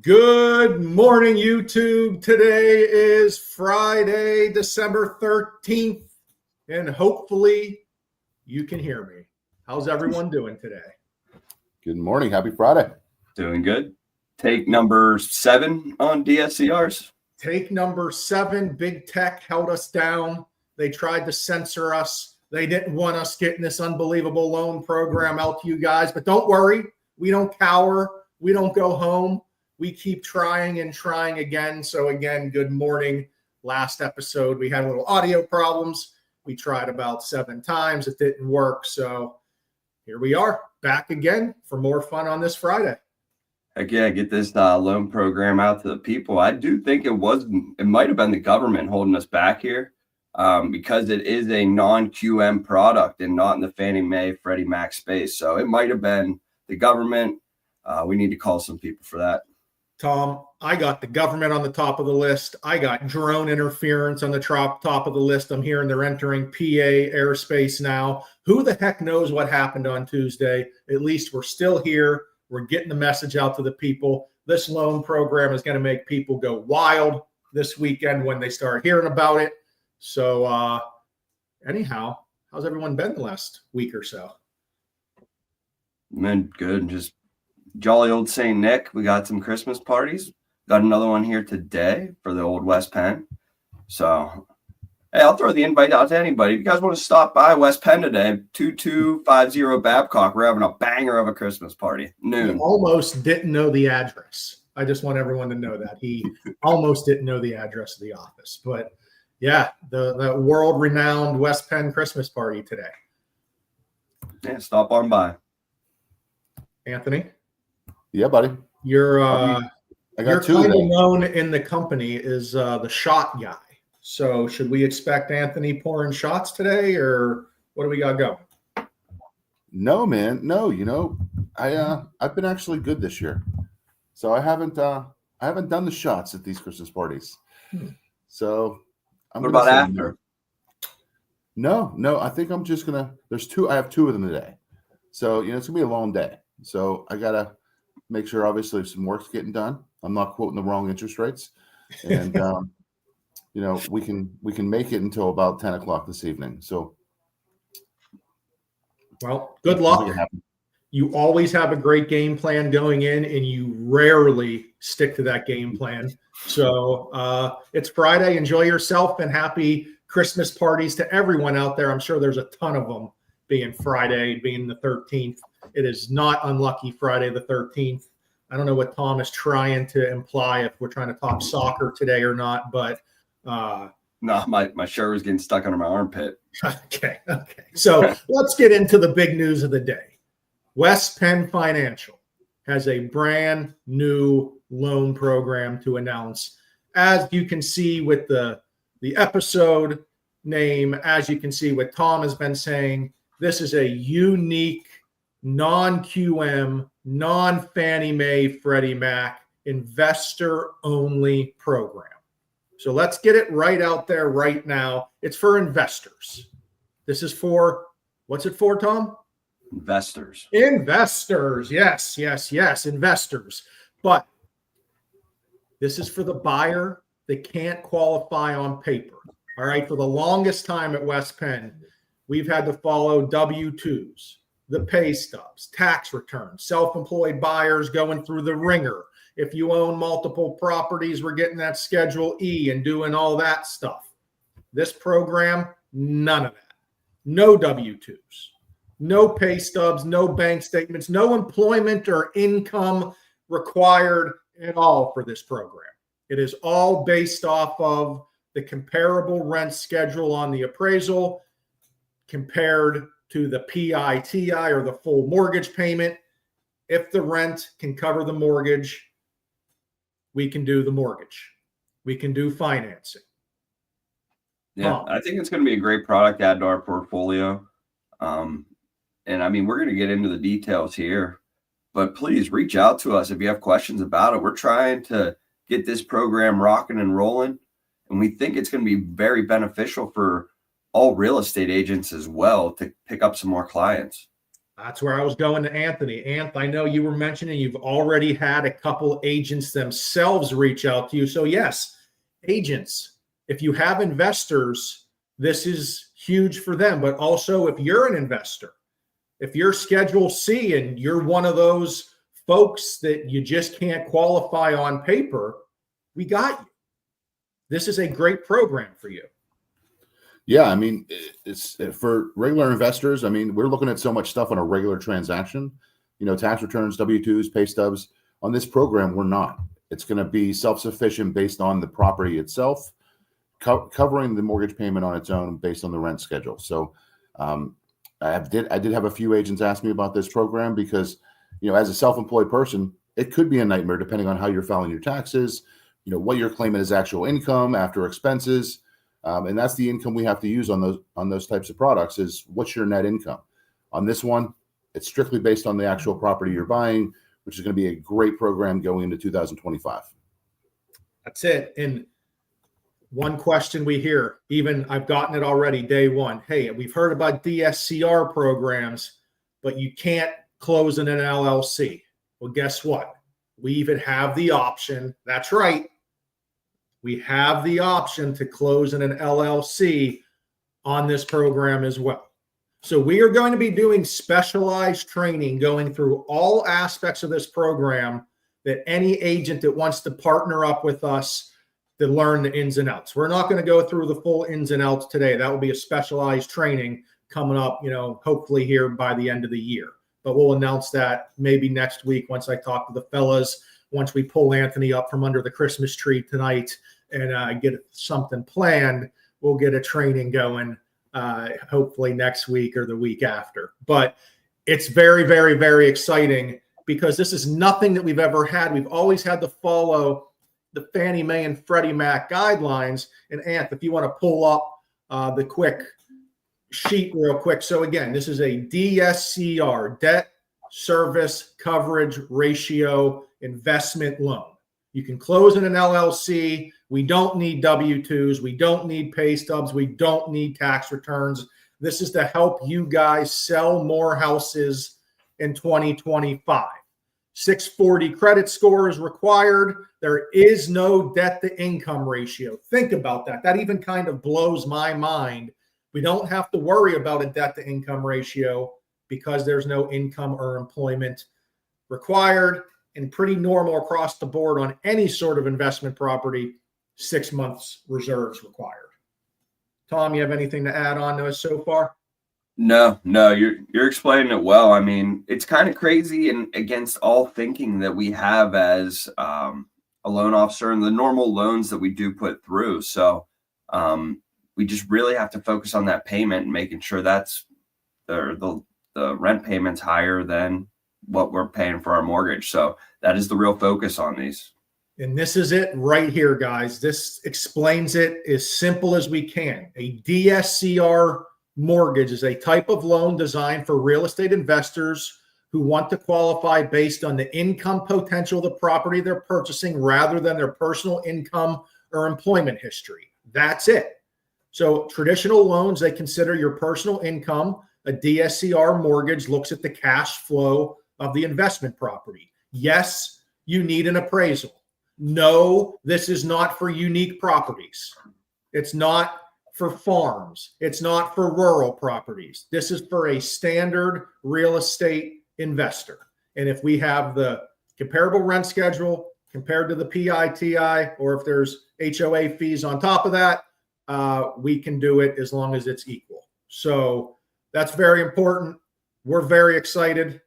Good morning, YouTube. Today is Friday, December 13th, and hopefully you can hear me. How's everyone doing today? Good morning. Happy Friday. Doing good. Take number 7 on Dscrs. Take number 7. Big Tech held us down. They tried to censor us. They didn't want us getting this unbelievable loan program out to you guys, but don't worry. We don't cower. We don't go home. We keep trying and trying again. So again, good morning. Last episode, we had a little audio problems. We tried about 7 times. It didn't work. So here we are back again for more fun on this Friday. Heck yeah, get this loan program out to the people. I do think it might have been the government holding us back here because it is a non-QM product and not in the Fannie Mae, Freddie Mac space. So it might have been the government. We need to call some people for that. Tom, I got the government on the top of the list. I got drone interference on the top of the list. I'm hearing they're entering PA airspace now. Who the heck knows what happened on Tuesday? At least we're still here. We're getting the message out to the people. This loan program is going to make people go wild this weekend when they start hearing about it. So anyhow, how's everyone been the last week or so? Man, good. Just jolly old St. Nick. We got some Christmas parties. Got another one here today for the old West Penn. So, hey, I'll throw the invite out to anybody. If you guys want to stop by West Penn today, 2250 Babcock, we're having a banger of a Christmas party. Noon. He almost didn't know the address. I just want everyone to know that. He almost didn't know the address of the office. But, yeah, the world-renowned West Penn Christmas party today. Yeah, stop on by. Anthony? Yeah, buddy. You're I got 2 kind of of them. known in the company as the shot guy. So should we expect Anthony pouring shots today, or what do we got going? No, man. No, I've been actually good this year. So I haven't done the shots at these Christmas parties. So What about after? No. I think I'm just gonna. I have 2 of them today. So it's gonna be a long day. So I gotta make sure, obviously, some work's getting done. I'm not quoting the wrong interest rates, and we can make it until about 10 o'clock this evening. So, well, good luck. You always have a great game plan going in, and you rarely stick to that game plan. So it's Friday. Enjoy yourself, and happy Christmas parties to everyone out there. I'm sure there's a ton of them being Friday, being the 13th. It is not unlucky Friday the 13th. I don't know what Tom is trying to imply, if we're trying to talk soccer today or not, but no, my shirt was getting stuck under my armpit. Okay. So let's get into the big news of the day. West Penn Financial has a brand new loan program to announce. As you can see with the episode name, as you can see what Tom has been saying, this is a unique non-QM, non-Fannie Mae, Freddie Mac, investor-only program. So let's get it right out there right now. It's for investors. This is for, what's it for, Tom? Investors. Investors. Yes, investors. But this is for the buyer that can't qualify on paper. All right, for the longest time at West Penn, we've had to follow W-2s, the pay stubs, tax returns, self-employed buyers going through the ringer. If you own multiple properties, we're getting that Schedule E and doing all that stuff. This program, none of that. No W-2s, no pay stubs, no bank statements, no employment or income required at all for this program. It is all based off of the comparable rent schedule on the appraisal compared to the PITI, or the full mortgage payment. If the rent can cover the mortgage, we can do the mortgage. We can do financing. Yeah, I think it's going to be a great product to add to our portfolio. And I mean, we're going to get into the details here, but please reach out to us if you have questions about it. We're trying to get this program rocking and rolling, and we think it's going to be very beneficial for all real estate agents as well to pick up some more clients. That's where I was going to Anthony. I know you were mentioning you've already had a couple agents themselves reach out to you. So yes, agents, if you have investors, this is huge for them. But also if you're an investor, if you're Schedule C and you're one of those folks that you just can't qualify on paper, we got you. This is a great program for you. Yeah, I mean, it's for regular investors. I mean, we're looking at so much stuff on a regular transaction, tax returns, W-2s, pay stubs. On this program, we're not. It's going to be self-sufficient based on the property itself, covering the mortgage payment on its own based on the rent schedule. So I did have a few agents ask me about this program because, as a self-employed person, it could be a nightmare depending on how you're filing your taxes, what you're claiming as actual income after expenses. And that's the income we have to use on those types of products is what's your net income. On this one, it's strictly based on the actual property you're buying, which is going to be a great program going into 2025. That's it. And one question we hear, even I've gotten it already day one. Hey, we've heard about DSCR programs, but you can't close in an LLC. Well, guess what? We even have the option. That's right. We have the option to close in an LLC on this program as well. So we are going to be doing specialized training going through all aspects of this program that any agent that wants to partner up with us to learn the ins and outs. We're not going to go through the full ins and outs today. That will be a specialized training coming up, hopefully here by the end of the year. But we'll announce that maybe next week once I talk to the fellas, once we pull Anthony up from under the Christmas tree tonight and get something planned, we'll get a training going hopefully next week or the week after. But it's very, very, very exciting because this is nothing that we've ever had. We've always had to follow the Fannie Mae and Freddie Mac guidelines. And Anth, if you want to pull up the quick sheet real quick. So again, this is a DSCR, debt service coverage ratio investment loan. You can close in an LLC. We don't need W-2s. We don't need pay stubs. We don't need tax returns. This is to help you guys sell more houses in 2025. 640 credit score is required. There is no debt to income ratio. Think about that. That even kind of blows my mind. We don't have to worry about a debt to income ratio because there's no income or employment required, and pretty normal across the board on any sort of investment property, 6 months reserves required. Tom, you have anything to add on to us so far? No, you're explaining it well. I mean, it's kind of crazy and against all thinking that we have as a loan officer and the normal loans that we do put through. So we just really have to focus on that payment and making sure that's the rent payment's higher than what we're paying for our mortgage. So that is the real focus on these. And this is it right here, guys. This explains it as simple as we can. A DSCR mortgage is a type of loan designed for real estate investors who want to qualify based on the income potential of the property they're purchasing rather than their personal income or employment history. That's it. So traditional loans, they consider your personal income. A DSCR mortgage looks at the cash flow of the investment property. Yes, you need an appraisal. No, this is not for unique properties. It's not for farms. It's not for rural properties. This is for a standard real estate investor. And if we have the comparable rent schedule compared to the PITI, or if there's HOA fees on top of that, we can do it as long as it's equal. So that's very important. We're very excited.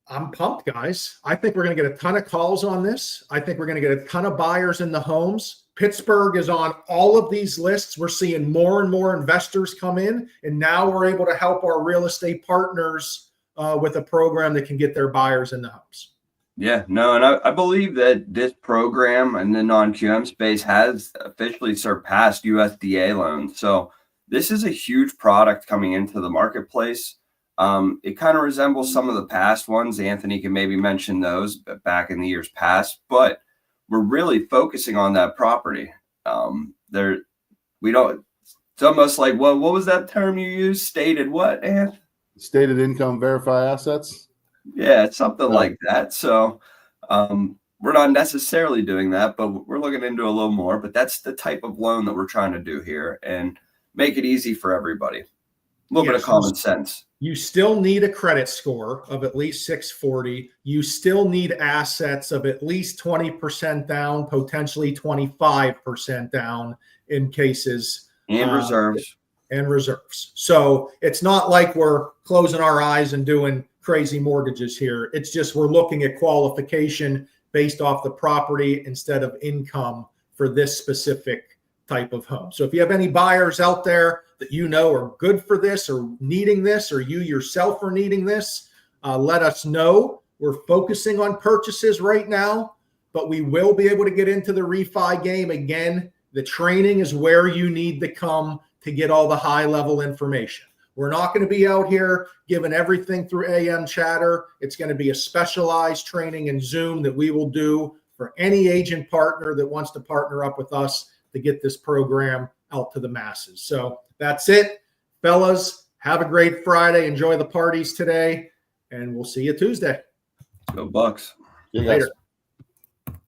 I'm pumped, guys. I think we're going to get a ton of calls on this. I think we're going to get a ton of buyers in the homes. Pittsburgh is on all of these lists. We're seeing more and more investors come in, and now we're able to help our real estate partners with a program that can get their buyers in the homes. Yeah, no, and I believe that this program in the non-QM space has officially surpassed USDA loans. So this is a huge product coming into the marketplace. It kind of resembles some of the past ones. Anthony can maybe mention those back in the years past, but we're really focusing on that property. It's almost like, well, what was that term you used? Stated what, Anth? Stated income, verify assets. Yeah, it's something like that. So we're not necessarily doing that, but we're looking into a little more. But that's the type of loan that we're trying to do here and make it easy for everybody. A little bit of common sense. You still need a credit score of at least 640. You still need assets of at least 20% down, potentially 25% down in cases. And reserves. So it's not like we're closing our eyes and doing crazy mortgages here. It's just we're looking at qualification based off the property instead of income for this specific type of home. So if you have any buyers out there that you know are good for this or needing this, or you yourself are needing this, let us know. We're focusing on purchases right now, but we will be able to get into the refi game again. The training is where you need to come to get all the high level information. We're not going to be out here giving everything through AM chatter. It's going to be a specialized training in Zoom that we will do for any agent partner that wants to partner up with us to get this program out to the masses. So that's it, fellas. Have a great Friday. Enjoy the parties today, and we'll see you Tuesday. Go Bucks. Yeah, Later.